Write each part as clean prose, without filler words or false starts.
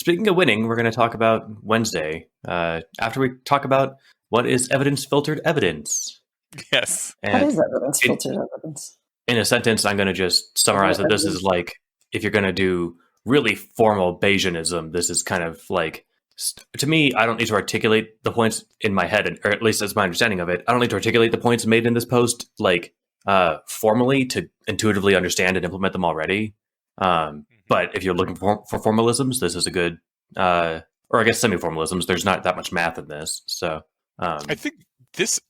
speaking of winning, we're going to talk about Wednesday after we talk about what is evidence-filtered evidence. Yes. What And is evidence-filtered evidence? in a sentence, I'm going to just summarize that this is like, if you're going to do really formal Bayesianism, this is kind of like, to me, I don't need to articulate the points in my head, or at least that's my understanding of it. I don't need to articulate the points made in this post like formally to intuitively understand and implement them already. But if you're looking for formalisms, this is a good, or I guess semi-formalisms. There's not that much math in this, so I think this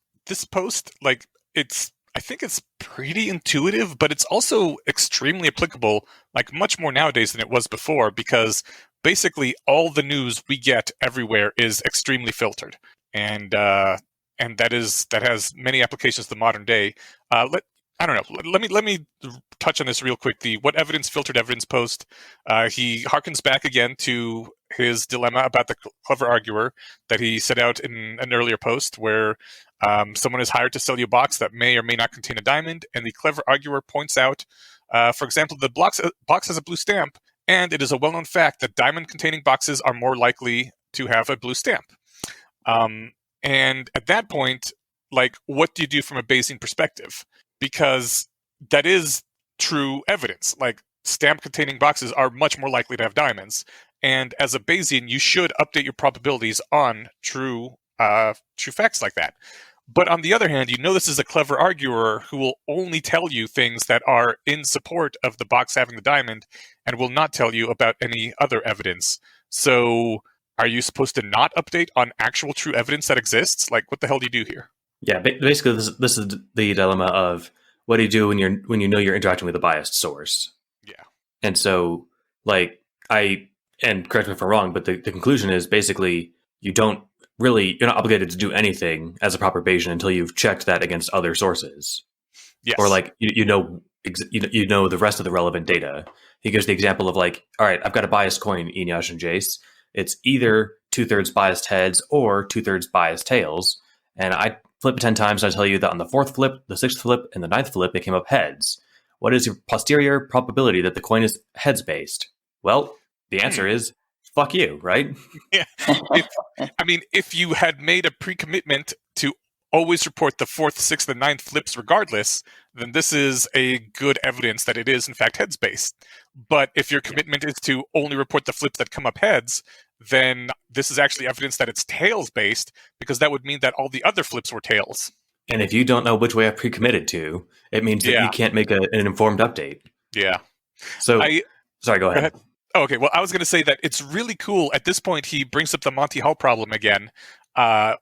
post, like, I think it's pretty intuitive, but it's also extremely applicable, like much more nowadays than it was before, because basically all the news we get everywhere is extremely filtered, and that has many applications to the modern day. I don't know. Let me touch on this real quick. The what evidence filtered evidence post. He harkens back again to his dilemma about the clever arguer that he set out in an earlier post, where someone is hired to sell you a box that may or may not contain a diamond, and the clever arguer points out, for example, the box has a blue stamp, and it is a well-known fact that diamond-containing boxes are more likely to have a blue stamp. And at that point, like, what do you do from a Bayesian perspective? Because that is true evidence. Like, stamp-containing boxes are much more likely to have diamonds. And as a Bayesian, you should update your probabilities on true facts like that. But on the other hand, you know this is a clever arguer who will only tell you things that are in support of the box having the diamond and will not tell you about any other evidence. So are you supposed to not update on actual true evidence that exists? Like, what the hell do you do here? Yeah, basically, this is the dilemma of what do you do when you know you're interacting with a biased source. Yeah, and so like and correct me if I'm wrong, but the conclusion is basically you're not obligated to do anything as a proper Bayesian until you've checked that against other sources. Yes. Or like you know the rest of the relevant data. He gives the example of like, all right, I've got a biased coin, Eneash and Jace. It's either 2/3 biased heads or 2/3 biased tails, and I flip it 10 times, and I tell you that on the 4th flip, the 6th flip, and the 9th flip, it came up heads. What is your posterior probability that the coin is heads based? Well, the answer is fuck you, right? Yeah. If you had made a pre-commitment to always report the 4th, 6th, and 9th flips regardless, then this is a good evidence that it is in fact heads based. But if your commitment is to only report the flips that come up heads, then this is actually evidence that it's tails based, because that would mean that all the other flips were tails. And if you don't know which way I pre-committed to, it means that you can't make an informed update. Yeah. So, sorry, go ahead. Oh, okay, well, I was going to say that it's really cool. At this point, he brings up the Monty Hall problem again,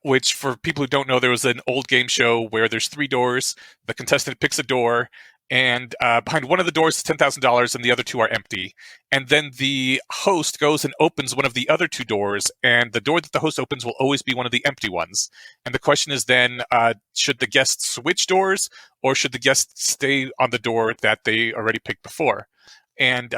which, for people who don't know, there was an old game show where there's 3 doors. The contestant picks a door, and behind one of the doors is $10,000, and the other 2 are empty. And then the host goes and opens one of the other 2 doors, and the door that the host opens will always be one of the empty ones. And the question is then, should the guests switch doors, or should the guests stay on the door that they already picked before? And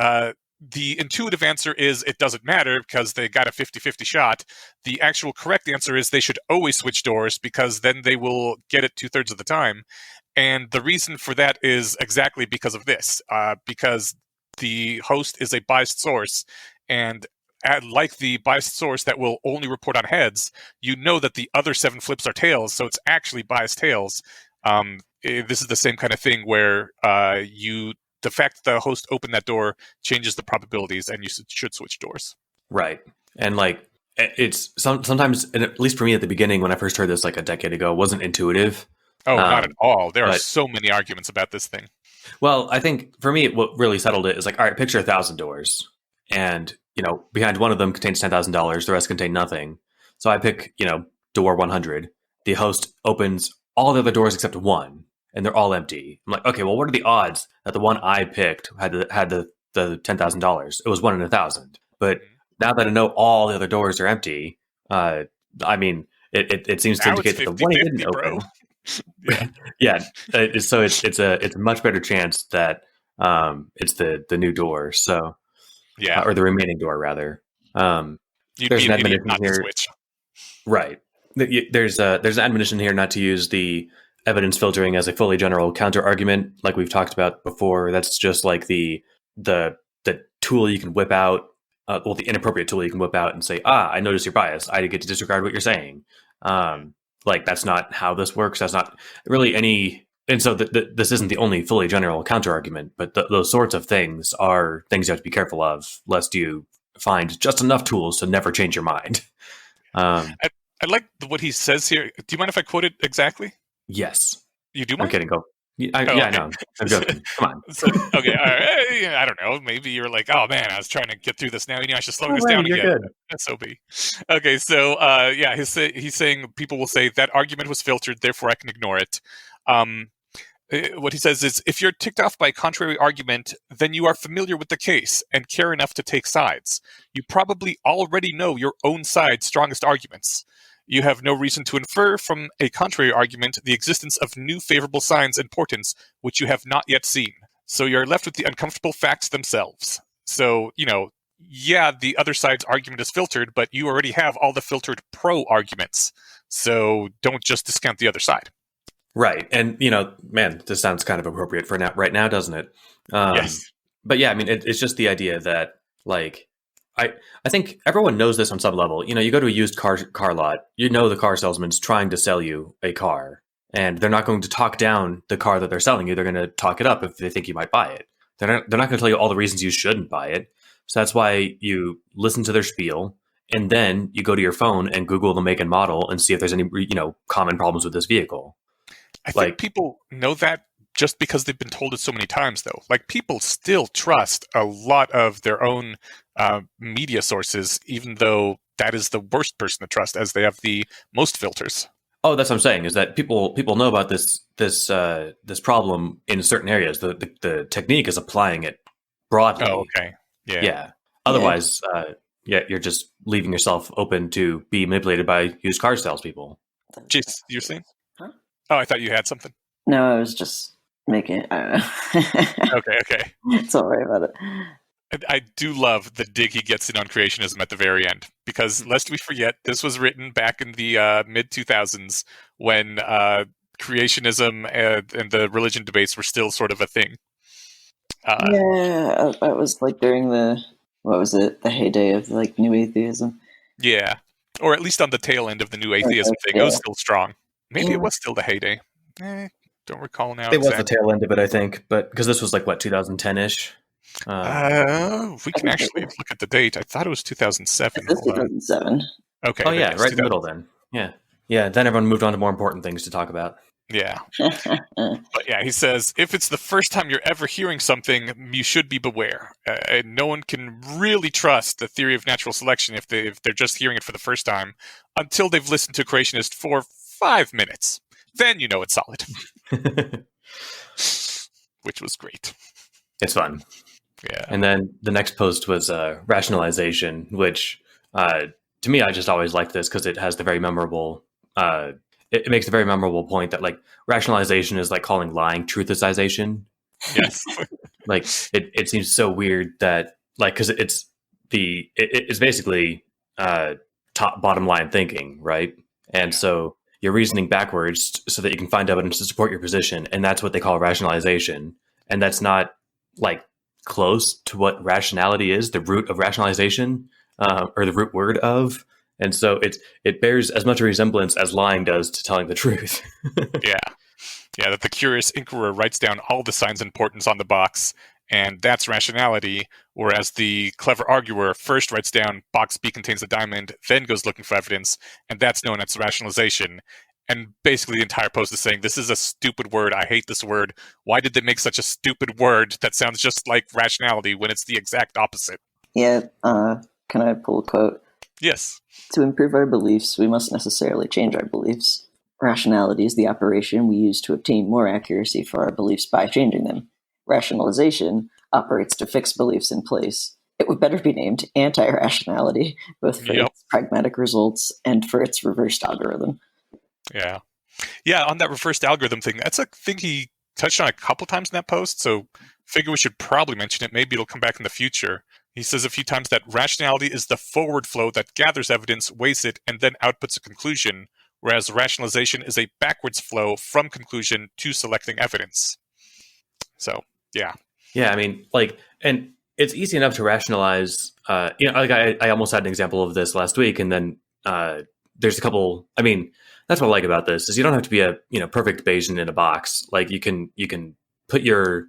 the intuitive answer is it doesn't matter because they got a 50-50 shot. The actual correct answer is they should always switch doors, because then they will get it 2/3 of the time. And the reason for that is exactly because of this, because the host is a biased source, and like the biased source that will only report on heads, you know that the other 7 flips are tails, so it's actually biased tails. This is the same kind of thing where the fact that the host opened that door changes the probabilities, and you should switch doors. Right. And like, it's sometimes, and at least for me at the beginning, when I first heard this like a decade ago, it wasn't intuitive. Oh, not at all. There are so many arguments about this thing. Well, I think for me, what really settled it is like, all right, picture 1,000 doors, and behind one of them contains $10,000, the rest contain nothing. So I pick door 100. The host opens all the other doors except one, and they're all empty. I'm like, okay, well, what are the odds that the one I picked had the $10,000? It was 1 in 1,000. But now that I know all the other doors are empty, it seems to indicate that the one he didn't open. Yeah. So it's a much better chance that it's the new door. So or the remaining door rather. There's an admonition here, right? There's an admonition here not to use the evidence filtering as a fully general counter argument, like we've talked about before. That's just like the tool you can whip out the inappropriate tool you can whip out and say, I notice your bias. I get to disregard what you're saying. Like, that's not how this works. That's not really any. And so this isn't the only fully general counter argument, but those sorts of things are things you have to be careful of, lest you find just enough tools to never change your mind. I like what he says here. Do you mind if I quote it exactly? Yes. You do I'm mind? kidding. Go. Yeah, Okay. I know. I'm joking. Come on. So, okay, all right. I don't know. Maybe you're like, oh man, I was trying to get through this now. I should slow this down You're again. good. SOB. Okay, so yeah, he's saying people will say that argument was filtered, therefore I can ignore it. What he says is, if you're ticked off by a contrary argument, then you are familiar with the case and care enough to take sides. You probably already know your own side's strongest arguments. You have no reason to infer from a contrary argument the existence of new favorable signs and portents which you have not yet seen. So you're left with the uncomfortable facts themselves. So, yeah, the other side's argument is filtered, but you already have all the filtered pro arguments. So don't just discount the other side. Right. And, man, this sounds kind of appropriate for now, right now, doesn't it? Yes. But yeah, I mean, it's just the idea that, like, I think everyone knows this on some level. You go to a used car lot, the car salesman's trying to sell you a car, and they're not going to talk down the car that they're selling you. They're going to talk it up if they think you might buy it. They're not going to tell you all the reasons you shouldn't buy it. So that's why you listen to their spiel, and then you go to your phone and Google the make and model and see if there's any, common problems with this vehicle. I think people know that just because they've been told it so many times, though. Like, people still trust a lot of their own media sources, even though that is the worst person to trust, as they have the most filters. Oh, that's what I'm saying, is that people know about this problem in certain areas. The technique is applying it broadly. Oh, okay. Yeah. Otherwise, you're just leaving yourself open to be manipulated by used car salespeople. Jeez, you're saying? Huh? Oh, I thought you had something. No, I was just making it. I don't know. Okay. Don't worry about it. I do love the dig he gets in on creationism at the very end, because lest we forget, this was written back in the mid-2000s when creationism and the religion debates were still sort of a thing. Yeah, that was like during the heyday of like new atheism. Yeah, or at least on the tail end of the new atheism thing. It was still strong. Maybe it was still the heyday. Don't recall now. It was the tail end of it, I think, but because this was like, what, 2010-ish? We can actually look at the date. I thought it was 2007. It's 2007. Okay. Oh yeah, right in the middle then. Yeah. Then everyone moved on to more important things to talk about. Yeah. But yeah, he says, if it's the first time you're ever hearing something, you should be beware. And no one can really trust the theory of natural selection if they're just hearing it for the first time until they've listened to a creationist for 5 minutes. Then you know it's solid. Which was great. It's fun. Yeah. And then the next post was Rationalization, which to me, I just always liked this because it has the very memorable... It makes a very memorable point that, like, rationalization is like calling lying truthicization. Yes. Like, it seems so weird that, like, because it's basically bottom line thinking, right? And so you're reasoning backwards so that you can find evidence to support your position, and that's what they call rationalization. And that's not, like, close to what rationality is, the root of rationalization, or the root word of. And so it bears as much a resemblance as lying does to telling the truth. Yeah, that the curious inquirer writes down all the signs and portents on the box, and that's rationality, whereas the clever arguer first writes down box B contains a diamond, then goes looking for evidence, and that's known as rationalization. And basically the entire post is saying, this is a stupid word, I hate this word. Why did they make such a stupid word that sounds just like rationality when it's the exact opposite? Yeah, can I pull a quote? Yes. To improve our beliefs, we must necessarily change our beliefs. Rationality is the operation we use to obtain more accuracy for our beliefs by changing them. Rationalization operates to fix beliefs in place. It would better be named anti-rationality, both for its pragmatic results and for its reversed algorithm. Yeah, on that reversed algorithm thing, that's a thing he touched on a couple times in that post, so figure we should probably mention it. Maybe it'll come back in the future. He says a few times that rationality is the forward flow that gathers evidence, weighs it, and then outputs a conclusion, whereas rationalization is a backwards flow from conclusion to selecting evidence. So, yeah. Yeah, I mean, like, and it's easy enough to rationalize. Like I almost had an example of this last week, and then there's a couple. I mean, that's what I like about this is you don't have to be a perfect Bayesian in a box. Like you can put your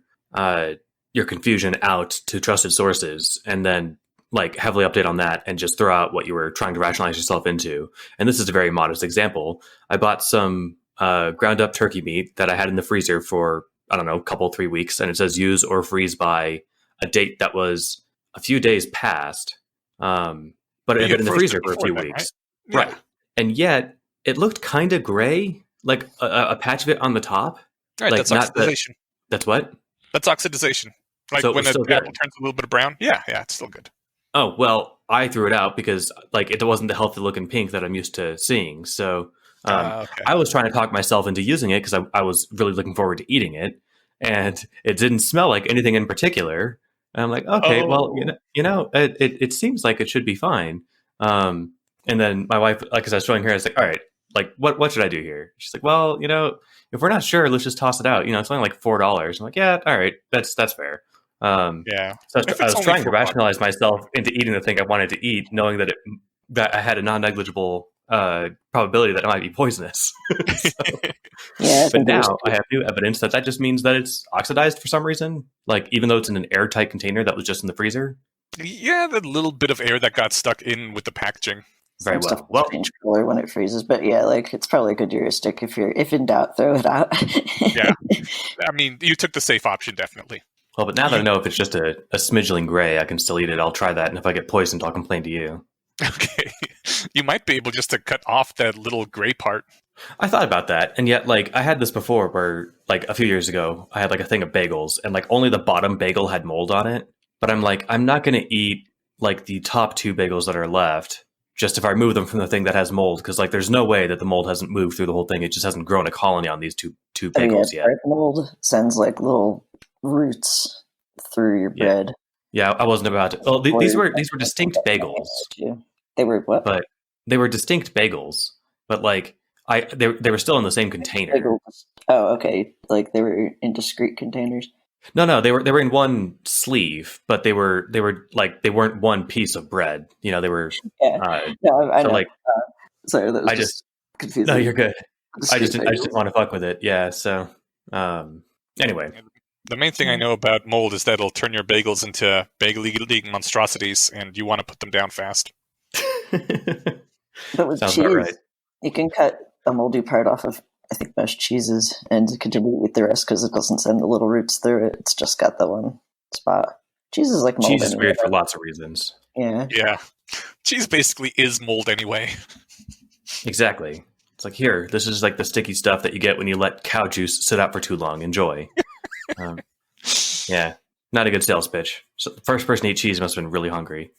confusion out to trusted sources, and then like heavily update on that, and just throw out what you were trying to rationalize yourself into. And this is a very modest example. I bought some ground up turkey meat that I had in the freezer for I don't know, a couple 3 weeks, and it says use or freeze by a date that was a few days past, but it had been in the freezer for a few weeks. Right? Right. And yet it looked kind of gray, like a patch of it on the top. Right, Like that's oxidization. That's what? That's oxidization. Like So it when was an still good. apple turns a little bit of brown. Yeah, it's still good. Oh, well, I threw it out because like it wasn't the healthy looking pink that I'm used to seeing. So Okay. I was trying to talk myself into using it because I was really looking forward to eating it, and it didn't smell like anything in particular. And I'm like, okay, well, it seems like it should be fine. And then my wife, like, as I was showing her, I was like, all right, like, what should I do here? She's like, well, if we're not sure, let's just toss it out. It's only like $4. I'm like, yeah, all right, that's fair. Yeah. So If I it's was only trying to $4. rationalize myself into eating the thing I wanted to eat, knowing that I had a non-negligible probability that it might be poisonous. Yeah, I But think now I have new evidence that just means that it's oxidized for some reason. Like even though it's in an airtight container that was just in the freezer. Yeah, the little bit of air that got stuck in with the packaging. Very some stuff well. will change color when it freezes, but yeah, like it's probably a good heuristic if in doubt, throw it out. Yeah. I mean, you took the safe option, definitely. Well, but now that I know if it's just a smidgeling gray, I can still eat it. I'll try that, and if I get poisoned, I'll complain to you. Okay. You might be able just to cut off that little gray part. I thought about that, and yet, like, I had this before where, like, a few years ago, I had, like, a thing of bagels, and, like, only the bottom bagel had mold on it. But I'm like, I'm not going to eat, like, the top two bagels that are left, just if I remove them from the thing that has mold, because, like, there's no way that the mold hasn't moved through the whole thing. It just hasn't grown a colony on these two bagels yet. Dark mold sends like little roots through your bread. Yeah, I wasn't about to. Well, these were distinct bagels. They were what? But they were distinct bagels. But like they were still in the same container. Oh, okay. Like they were in discrete containers. No, they were in one sleeve, but they were like they weren't one piece of bread. They were. Yeah. No, I know. Like, sorry, that was just confusing. No, you're good. I just didn't want to fuck with it. Yeah. So anyway. The main thing I know about mold is that it'll turn your bagels into bagel-eating monstrosities, and you want to put them down fast. But with Sounds cheese, about right. You can cut a moldy part off of, I think, most cheeses and continue with the rest because it doesn't send the little roots through it. It's just got the one spot. Cheese is like mold. Cheese is weird for lots of reasons. Yeah. Yeah. Cheese basically is mold anyway. Exactly. It's like, here, this is like the sticky stuff that you get when you let cow juice sit out for too long. Enjoy. Yeah, not a good sales pitch. So the first person to eat cheese must have been really hungry.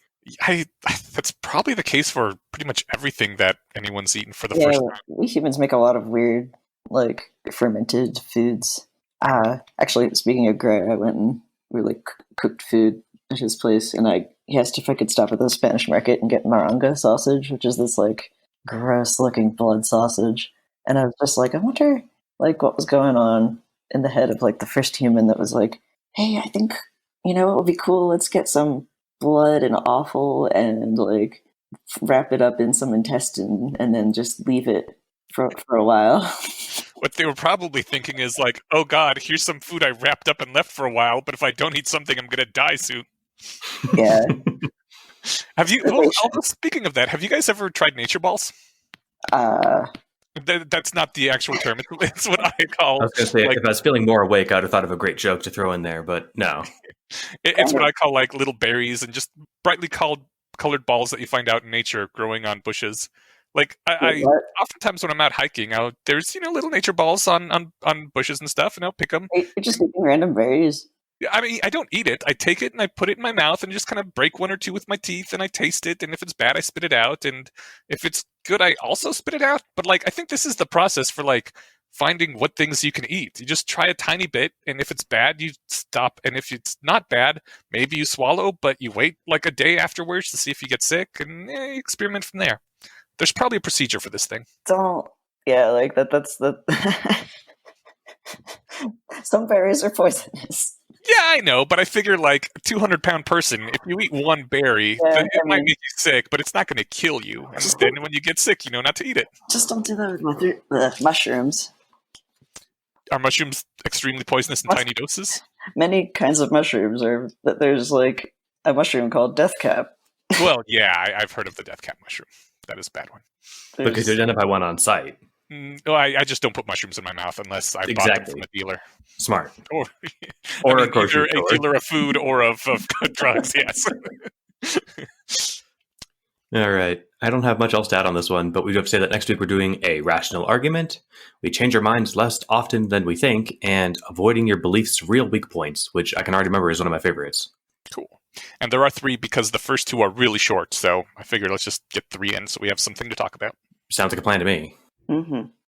That's probably the case for pretty much everything that anyone's eaten for the first time. We humans make a lot of weird, like, fermented foods. Actually, speaking of Gray, I went and really cooked food at his place, and he asked if I could stop at the Spanish market and get maranga sausage, which is this, like, gross-looking blood sausage. And I was just like, I wonder, like, what was going on in the head of, like, the first human that was like, hey, I think, it would be cool, let's get some blood and offal and, like, wrap it up in some intestine and then just leave it for a while. What they were probably thinking is like, oh god, here's some food I wrapped up and left for a while, but if I don't eat something, I'm going to die soon. Yeah. Have you, speaking of that, have you guys ever tried nature balls? That's not the actual term. It's what I call. I was going to say, like, if I was feeling more awake, I would have thought of a great joke to throw in there, but no. It's what I call like little berries and just brightly colored balls that you find out in nature growing on bushes. Like I oftentimes when I'm out hiking, there's little nature balls on bushes and stuff, and I'll pick them. You're just eating random berries. I mean, I don't eat it. I take it and I put it in my mouth and just kind of break one or two with my teeth, and I taste it. And if it's bad, I spit it out. And if it's good, I also spit it out. But like, I think this is the process for like finding what things you can eat. You just try a tiny bit, and if it's bad, you stop. And if it's not bad, maybe you swallow, but you wait like a day afterwards to see if you get sick, and you experiment from there. There's probably a procedure for this thing. Like that. That's the. Some berries are poisonous. Yeah, I know, but I figure like a 200-pound person, if you eat one berry, Yeah, then it I might mean- make you sick, but it's not going to kill you. And then when you get sick, you know not to eat it. Just don't do that with mushrooms. Are mushrooms extremely poisonous in Mus- tiny doses? Many kinds of mushrooms are. There's like a mushroom called death cap. Well, yeah, I've heard of the death cap mushroom. That is a bad one. But could you identify one on site? No, I just don't put mushrooms in my mouth unless I bought them from a dealer. Smart. Or, Or I a mean, grocery either a store. dealer of food or of drugs, yes. All right. I don't have much else to add on this one, but we have to say that next week we're doing a rational argument. We change our minds less often than we think, and avoiding your beliefs' real weak points, which I can already remember is one of my favorites. Cool. And there are 3 because the first 2 are really short, so I figured let's just get 3 in so we have something to talk about. Sounds like a plan to me. Mm-hmm.